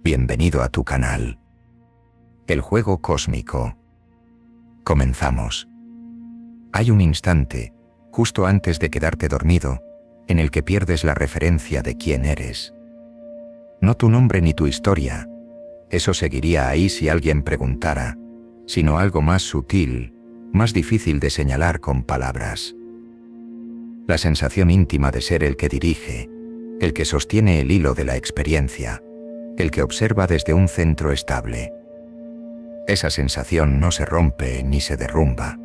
Bienvenido a tu canal. El juego cósmico. Comenzamos. Hay un instante, justo antes de quedarte dormido, en el que pierdes la referencia de quién eres. No tu nombre ni tu historia, eso seguiría ahí si alguien preguntara, sino algo más sutil, más difícil de señalar con palabras. La sensación íntima de ser el que dirige, el que sostiene el hilo de la experiencia, el que observa desde un centro estable. Esa sensación no se rompe ni se derrumba.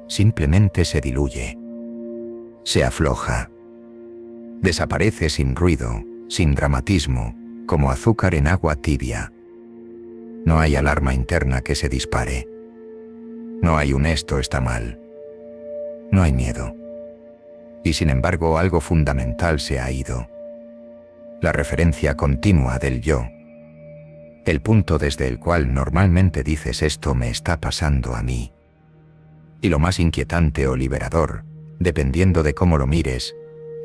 Simplemente se diluye. Se afloja. Desaparece sin ruido, sin dramatismo, como azúcar en agua tibia. No hay alarma interna que se dispare. No hay un esto está mal. No hay miedo. Y sin embargo algo fundamental se ha ido. La referencia continua del yo. El punto desde el cual normalmente dices esto me está pasando a mí. Y lo más inquietante o liberador, dependiendo de cómo lo mires,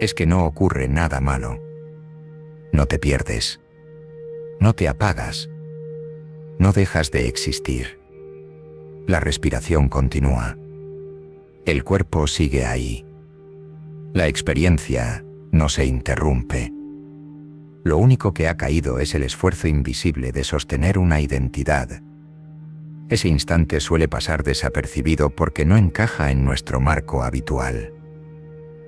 es que no ocurre nada malo. No te pierdes. No te apagas. No dejas de existir. La respiración continúa. El cuerpo sigue ahí. La experiencia no se interrumpe. Lo único que ha caído es el esfuerzo invisible de sostener una identidad. Ese instante suele pasar desapercibido porque no encaja en nuestro marco habitual.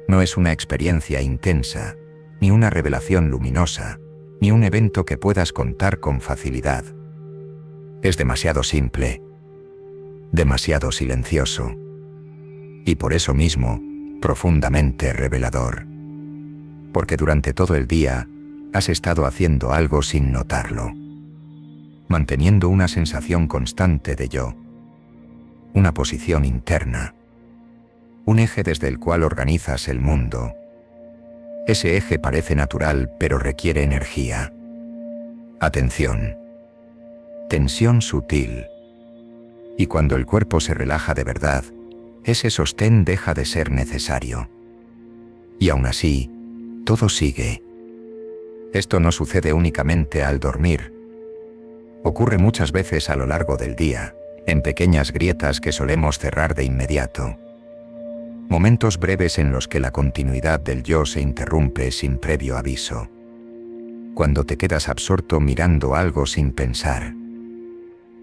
No es una experiencia intensa, ni una revelación luminosa, ni un evento que puedas contar con facilidad. Es demasiado simple, demasiado silencioso, y por eso mismo, profundamente revelador. Porque durante todo el día, has estado haciendo algo sin notarlo, manteniendo una sensación constante de yo, una posición interna, un eje desde el cual organizas el mundo. Ese eje parece natural, pero requiere energía, atención, tensión sutil. Y cuando el cuerpo se relaja de verdad, ese sostén deja de ser necesario. Y aún así, todo sigue. Esto no sucede únicamente al dormir. Ocurre muchas veces a lo largo del día, en pequeñas grietas que solemos cerrar de inmediato. Momentos breves en los que la continuidad del yo se interrumpe sin previo aviso. Cuando te quedas absorto mirando algo sin pensar.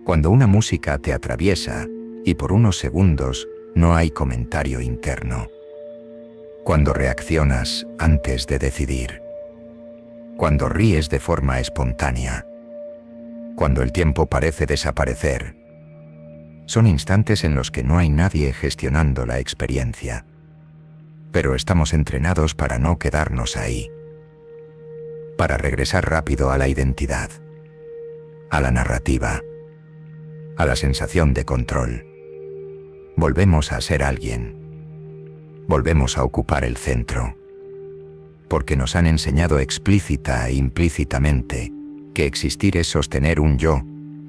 Cuando una música te atraviesa y por unos segundos no hay comentario interno. Cuando reaccionas antes de decidir. Cuando ríes de forma espontánea. Cuando el tiempo parece desaparecer. Son instantes en los que no hay nadie gestionando la experiencia. Pero estamos entrenados para no quedarnos ahí. Para regresar rápido a la identidad. A la narrativa. A la sensación de control. Volvemos a ser alguien. Volvemos a ocupar el centro. Porque nos han enseñado explícita e implícitamente que existir es sostener un yo,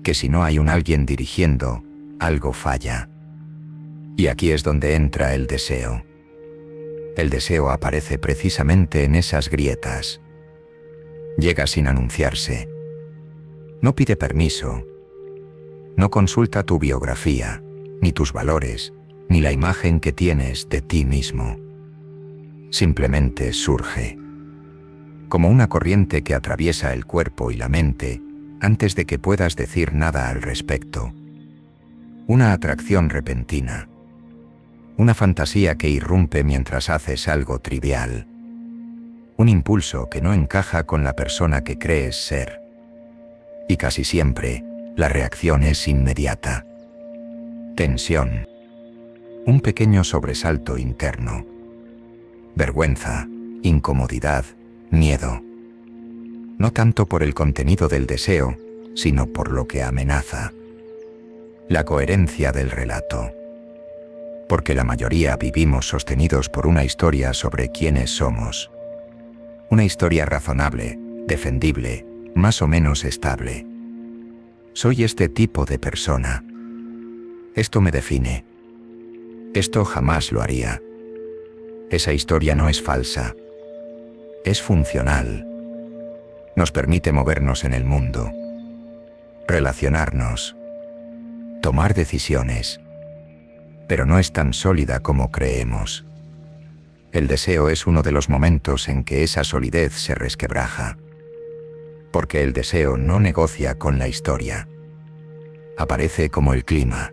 que si no hay un alguien dirigiendo, algo falla. Y aquí es donde entra el deseo. El deseo aparece precisamente en esas grietas. Llega sin anunciarse. No pide permiso. No consulta tu biografía, ni tus valores, ni la imagen que tienes de ti mismo. Simplemente surge. Como una corriente que atraviesa el cuerpo y la mente, antes de que puedas decir nada al respecto. Una atracción repentina. Una fantasía que irrumpe mientras haces algo trivial. Un impulso que no encaja con la persona que crees ser. Y casi siempre, la reacción es inmediata. Tensión. Un pequeño sobresalto interno. Vergüenza, incomodidad, miedo. No tanto por el contenido del deseo, sino por lo que amenaza. La coherencia del relato. Porque la mayoría vivimos sostenidos por una historia sobre quiénes somos. Una historia razonable, defendible, más o menos estable. Soy este tipo de persona. Esto me define. Esto jamás lo haría. Esa historia no es falsa. Es funcional. Nos permite movernos en el mundo, relacionarnos, tomar decisiones, pero no es tan sólida como creemos. El deseo es uno de los momentos en que esa solidez se resquebraja, porque el deseo no negocia con la historia. Aparece como el clima.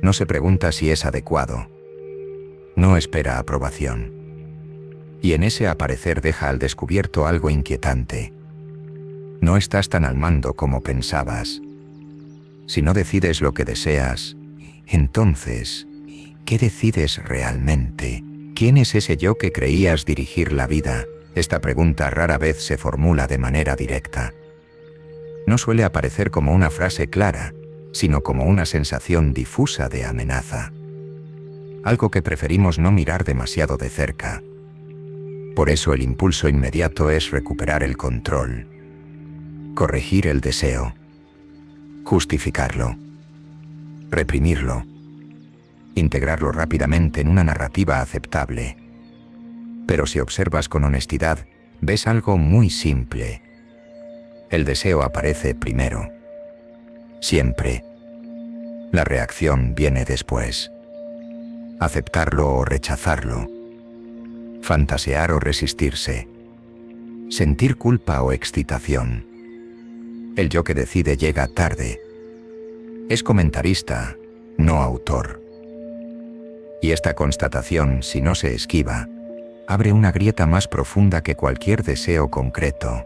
No se pregunta si es adecuado. No espera aprobación. Y en ese aparecer deja al descubierto algo inquietante. No estás tan al mando como pensabas. Si no decides lo que deseas, entonces, ¿qué decides realmente? ¿Quién es ese yo que creías dirigir la vida? Esta pregunta rara vez se formula de manera directa. No suele aparecer como una frase clara, sino como una sensación difusa de amenaza. Algo que preferimos no mirar demasiado de cerca. Por eso el impulso inmediato es recuperar el control, corregir el deseo, justificarlo, reprimirlo, integrarlo rápidamente en una narrativa aceptable. Pero si observas con honestidad, ves algo muy simple. El deseo aparece primero. Siempre. La reacción viene después. Aceptarlo o rechazarlo. Fantasear o resistirse. Sentir culpa o excitación. El yo que decide llega tarde. Es comentarista, no autor. Y esta constatación, si no se esquiva, abre una grieta más profunda que cualquier deseo concreto.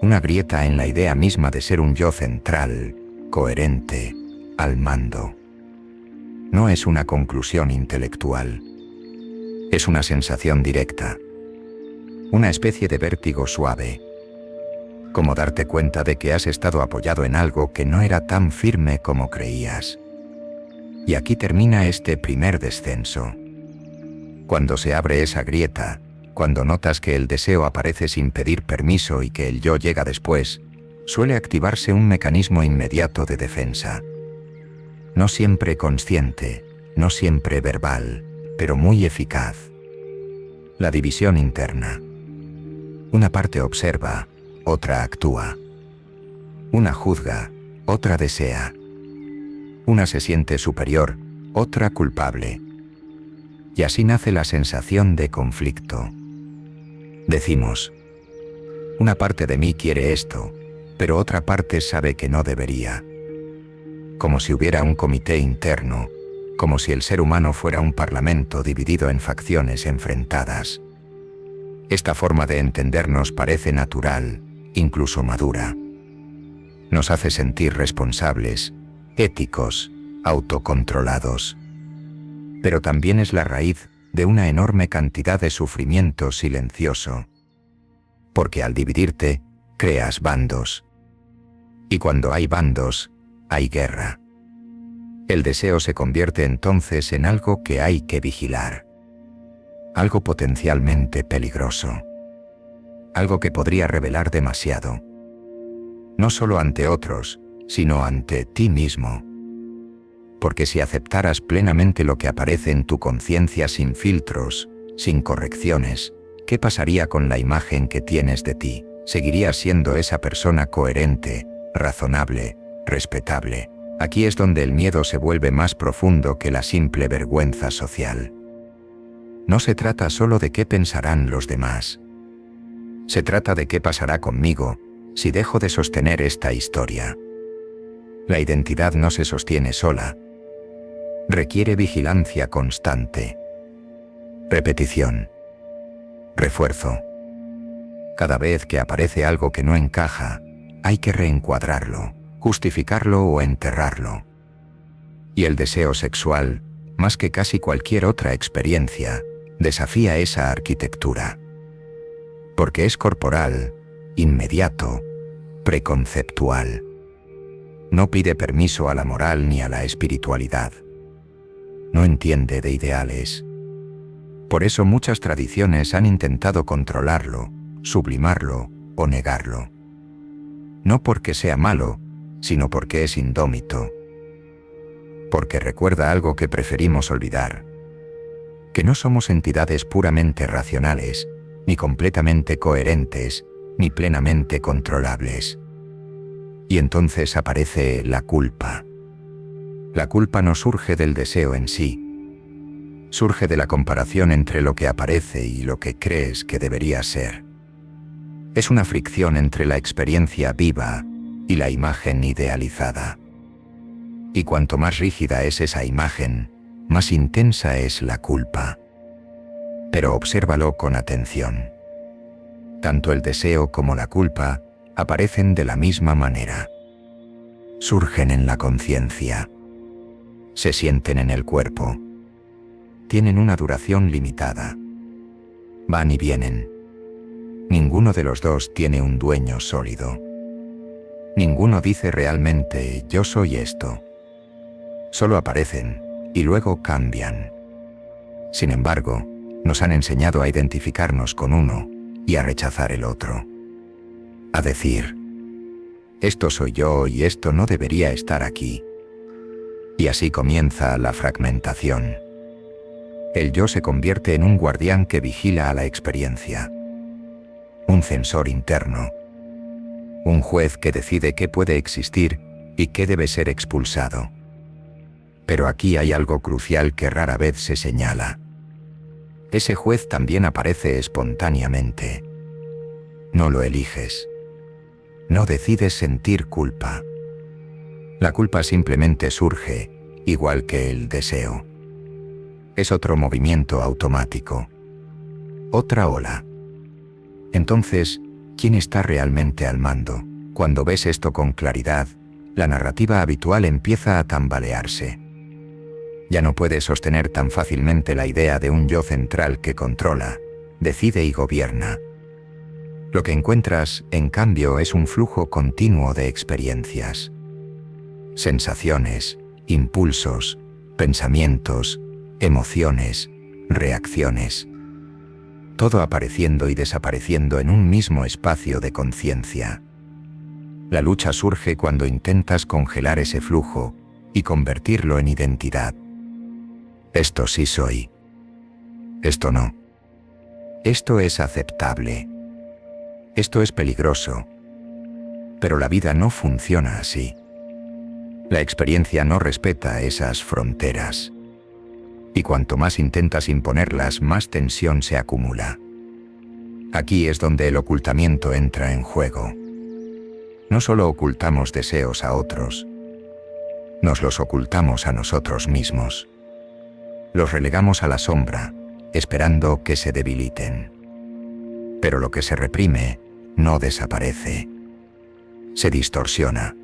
Una grieta en la idea misma de ser un yo central, coherente, al mando. No es una conclusión intelectual. Es una sensación directa. Una especie de vértigo suave. Como darte cuenta de que has estado apoyado en algo que no era tan firme como creías. Y aquí termina este primer descenso. Cuando se abre esa grieta, cuando notas que el deseo aparece sin pedir permiso y que el yo llega después, suele activarse un mecanismo inmediato de defensa. No siempre consciente, no siempre verbal, pero muy eficaz. La división interna. Una parte observa, otra actúa. Una juzga, otra desea. Una se siente superior, otra culpable. Y así nace la sensación de conflicto. Decimos, una parte de mí quiere esto, pero otra parte sabe que no debería. Como si hubiera un comité interno, como si el ser humano fuera un parlamento dividido en facciones enfrentadas. Esta forma de entendernos parece natural, incluso madura. Nos hace sentir responsables, éticos, autocontrolados. Pero también es la raíz de una enorme cantidad de sufrimiento silencioso. Porque al dividirte, creas bandos. Y cuando hay bandos, hay guerra. El deseo se convierte entonces en algo que hay que vigilar. Algo potencialmente peligroso. Algo que podría revelar demasiado. No solo ante otros, sino ante ti mismo. Porque si aceptaras plenamente lo que aparece en tu conciencia sin filtros, sin correcciones, ¿qué pasaría con la imagen que tienes de ti? ¿Seguirías siendo esa persona coherente, razonable, respetable? Aquí es donde el miedo se vuelve más profundo que la simple vergüenza social. No se trata solo de qué pensarán los demás. Se trata de qué pasará conmigo si dejo de sostener esta historia. La identidad no se sostiene sola. Requiere vigilancia constante. Repetición. Refuerzo. Cada vez que aparece algo que no encaja, hay que reencuadrarlo, justificarlo o enterrarlo. Y el deseo sexual, más que casi cualquier otra experiencia, desafía esa arquitectura. Porque es corporal, inmediato, preconceptual. No pide permiso a la moral ni a la espiritualidad. No entiende de ideales. Por eso muchas tradiciones han intentado controlarlo, sublimarlo o negarlo. No porque sea malo, sino porque es indómito. Porque recuerda algo que preferimos olvidar. Que no somos entidades puramente racionales, ni completamente coherentes, ni plenamente controlables. Y entonces aparece la culpa. La culpa no surge del deseo en sí. Surge de la comparación entre lo que aparece y lo que crees que debería ser. Es una fricción entre la experiencia viva y la imagen idealizada. Y cuanto más rígida es esa imagen, más intensa es la culpa. Pero obsérvalo con atención. Tanto el deseo como la culpa aparecen de la misma manera. Surgen en la conciencia. Se sienten en el cuerpo. Tienen una duración limitada. Van y vienen. Ninguno de los dos tiene un dueño sólido. Ninguno dice realmente yo soy esto. Solo aparecen y luego cambian. Sin embargo, nos han enseñado a identificarnos con uno y a rechazar el otro. A decir, esto soy yo y esto no debería estar aquí. Y así comienza la fragmentación. El yo se convierte en un guardián que vigila a la experiencia. Un censor interno. Un juez que decide qué puede existir y qué debe ser expulsado. Pero aquí hay algo crucial que rara vez se señala. Ese juez también aparece espontáneamente. No lo eliges. No decides sentir culpa. La culpa simplemente surge, igual que el deseo. Es otro movimiento automático. Otra ola. Entonces, ¿quién está realmente al mando? Cuando ves esto con claridad, la narrativa habitual empieza a tambalearse. Ya no puedes sostener tan fácilmente la idea de un yo central que controla, decide y gobierna. Lo que encuentras, en cambio, es un flujo continuo de experiencias. Sensaciones, impulsos, pensamientos, emociones, reacciones. Todo apareciendo y desapareciendo en un mismo espacio de conciencia. La lucha surge cuando intentas congelar ese flujo y convertirlo en identidad. Esto sí soy. Esto no. Esto es aceptable. Esto es peligroso. Pero la vida no funciona así. La experiencia no respeta esas fronteras. Y cuanto más intentas imponerlas, más tensión se acumula. Aquí es donde el ocultamiento entra en juego. No solo ocultamos deseos a otros, nos los ocultamos a nosotros mismos. Los relegamos a la sombra, esperando que se debiliten. Pero lo que se reprime no desaparece. Se distorsiona.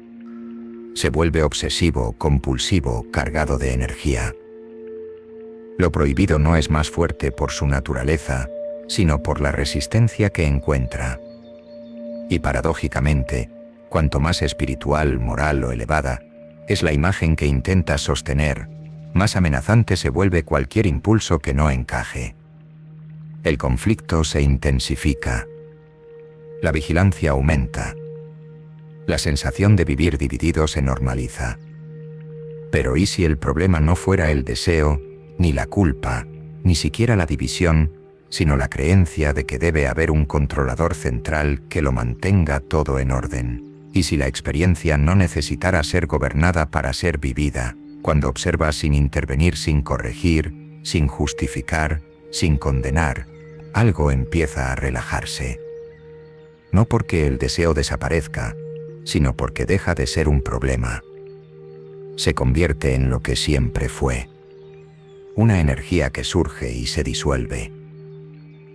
Se vuelve obsesivo, compulsivo, cargado de energía. Lo prohibido no es más fuerte por su naturaleza, sino por la resistencia que encuentra. Y paradójicamente, cuanto más espiritual, moral o elevada es la imagen que intentas sostener, más amenazante se vuelve cualquier impulso que no encaje. El conflicto se intensifica. La vigilancia aumenta. La sensación de vivir dividido se normaliza. Pero ¿y si el problema no fuera el deseo, ni la culpa, ni siquiera la división, sino la creencia de que debe haber un controlador central que lo mantenga todo en orden? Y si la experiencia no necesitara ser gobernada para ser vivida, cuando observas sin intervenir, sin corregir, sin justificar, sin condenar, algo empieza a relajarse. No porque el deseo desaparezca, sino porque deja de ser un problema. Se convierte en lo que siempre fue. Una energía que surge y se disuelve.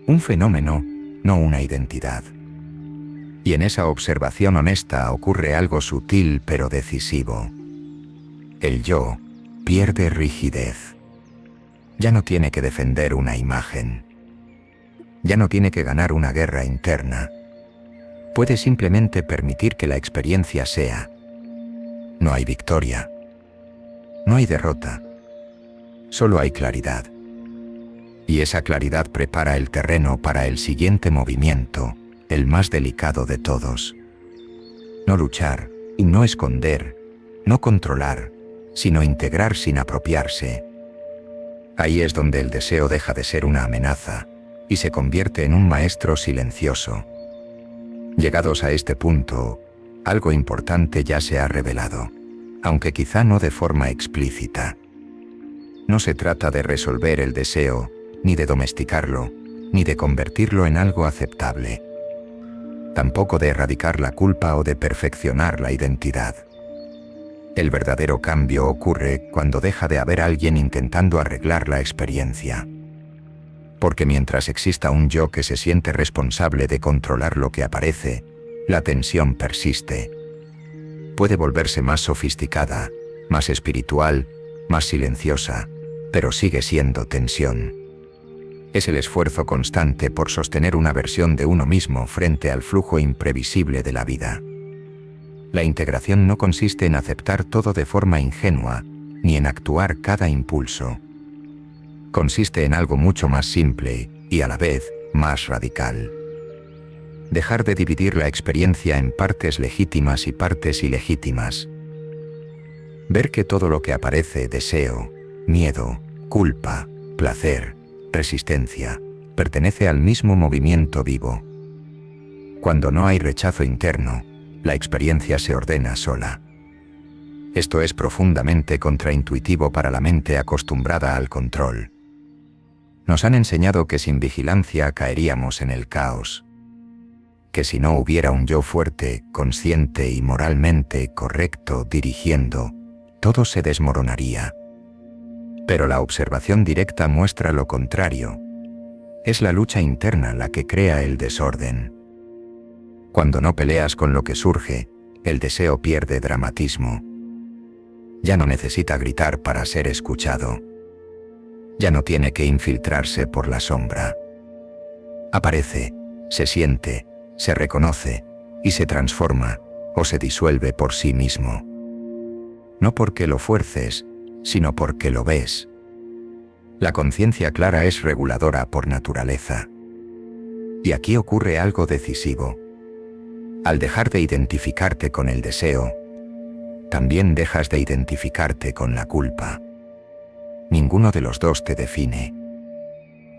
Un fenómeno, no una identidad. Y en esa observación honesta ocurre algo sutil pero decisivo. El yo pierde rigidez. Ya no tiene que defender una imagen. Ya no tiene que ganar una guerra interna. Puede simplemente permitir que la experiencia sea. No hay victoria. No hay derrota. Solo hay claridad. Y esa claridad prepara el terreno para el siguiente movimiento, el más delicado de todos. No luchar y no esconder, no controlar, sino integrar sin apropiarse. Ahí es donde el deseo deja de ser una amenaza y se convierte en un maestro silencioso. Llegados a este punto, algo importante ya se ha revelado, aunque quizá no de forma explícita. No se trata de resolver el deseo, ni de domesticarlo, ni de convertirlo en algo aceptable. Tampoco de erradicar la culpa o de perfeccionar la identidad. El verdadero cambio ocurre cuando deja de haber alguien intentando arreglar la experiencia. Porque mientras exista un yo que se siente responsable de controlar lo que aparece, la tensión persiste. Puede volverse más sofisticada, más espiritual, más silenciosa, pero sigue siendo tensión. Es el esfuerzo constante por sostener una versión de uno mismo frente al flujo imprevisible de la vida. La integración no consiste en aceptar todo de forma ingenua, ni en actuar cada impulso. Consiste en algo mucho más simple y a la vez más radical. Dejar de dividir la experiencia en partes legítimas y partes ilegítimas. Ver que todo lo que aparece, deseo, miedo, culpa, placer, resistencia, pertenece al mismo movimiento vivo. Cuando no hay rechazo interno, la experiencia se ordena sola. Esto es profundamente contraintuitivo para la mente acostumbrada al control. Nos han enseñado que sin vigilancia caeríamos en el caos. Que si no hubiera un yo fuerte, consciente y moralmente correcto dirigiendo, todo se desmoronaría. Pero la observación directa muestra lo contrario. Es la lucha interna la que crea el desorden. Cuando no peleas con lo que surge, el deseo pierde dramatismo. Ya no necesita gritar para ser escuchado. Ya no tiene que infiltrarse por la sombra. Aparece, se siente, se reconoce y se transforma o se disuelve por sí mismo. No porque lo fuerces, sino porque lo ves. La conciencia clara es reguladora por naturaleza. Y aquí ocurre algo decisivo. Al dejar de identificarte con el deseo, también dejas de identificarte con la culpa. Ninguno de los dos te define.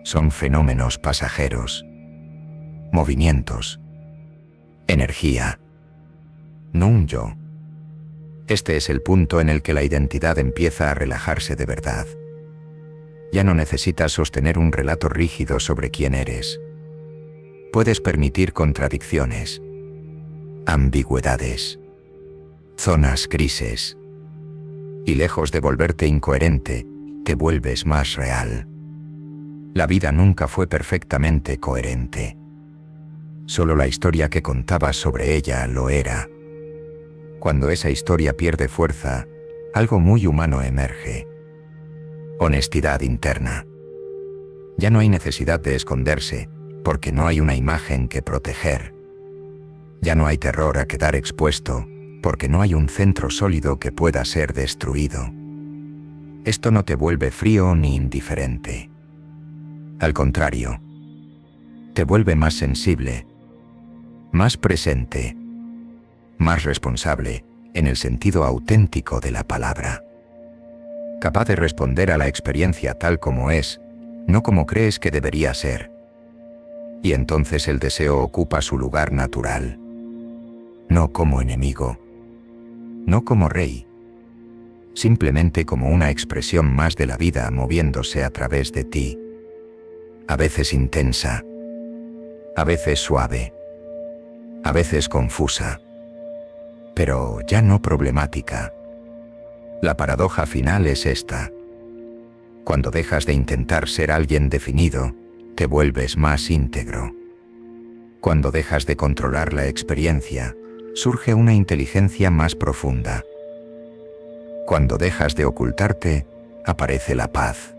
Son fenómenos pasajeros. Movimientos. Energía. No un yo. Este es el punto en el que la identidad empieza a relajarse de verdad. Ya no necesitas sostener un relato rígido sobre quién eres. Puedes permitir contradicciones, ambigüedades, zonas grises. Y lejos de volverte incoherente, te vuelves más real. La vida nunca fue perfectamente coherente. Solo la historia que contabas sobre ella lo era. Cuando esa historia pierde fuerza, algo muy humano emerge. Honestidad interna. Ya no hay necesidad de esconderse, porque no hay una imagen que proteger. Ya no hay terror a quedar expuesto, porque no hay un centro sólido que pueda ser destruido. Esto no te vuelve frío ni indiferente. Al contrario, te vuelve más sensible, más presente, más responsable, en el sentido auténtico de la palabra. Capaz de responder a la experiencia tal como es, no como crees que debería ser. Y entonces el deseo ocupa su lugar natural. No como enemigo, no como rey, simplemente como una expresión más de la vida moviéndose a través de ti. A veces intensa, a veces suave, a veces confusa, pero ya no problemática. La paradoja final es esta. Cuando dejas de intentar ser alguien definido, te vuelves más íntegro. Cuando dejas de controlar la experiencia, surge una inteligencia más profunda. Cuando dejas de ocultarte, aparece la paz.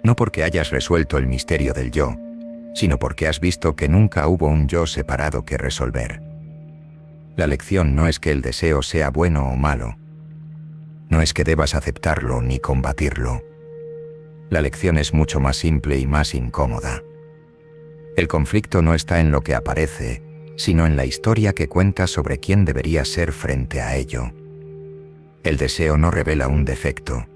No porque hayas resuelto el misterio del yo, sino porque has visto que nunca hubo un yo separado que resolver. La lección no es que el deseo sea bueno o malo. No es que debas aceptarlo ni combatirlo. La lección es mucho más simple y más incómoda. El conflicto no está en lo que aparece, sino en la historia que cuentas sobre quién debería ser frente a ello. El deseo no revela un defecto.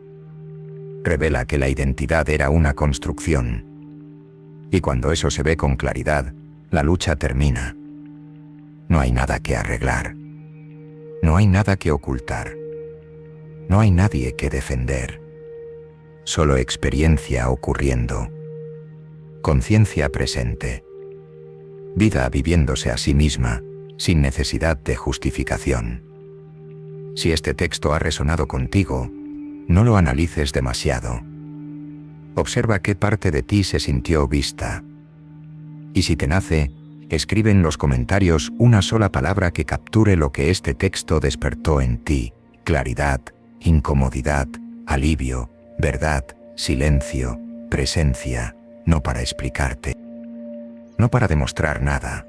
Revela que la identidad era una construcción. Y cuando eso se ve con claridad, la lucha termina. No hay nada que arreglar. No hay nada que ocultar. No hay nadie que defender. Solo experiencia ocurriendo. Conciencia presente. Vida viviéndose a sí misma, sin necesidad de justificación. Si este texto ha resonado contigo, no lo analices demasiado. Observa qué parte de ti se sintió vista. Y si te nace, escribe en los comentarios una sola palabra que capture lo que este texto despertó en ti: claridad, incomodidad, alivio, verdad, silencio, presencia, no para explicarte, no para demostrar nada,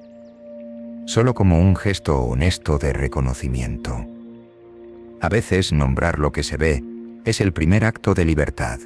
solo como un gesto honesto de reconocimiento. A veces nombrar lo que se ve es el primer acto de libertad.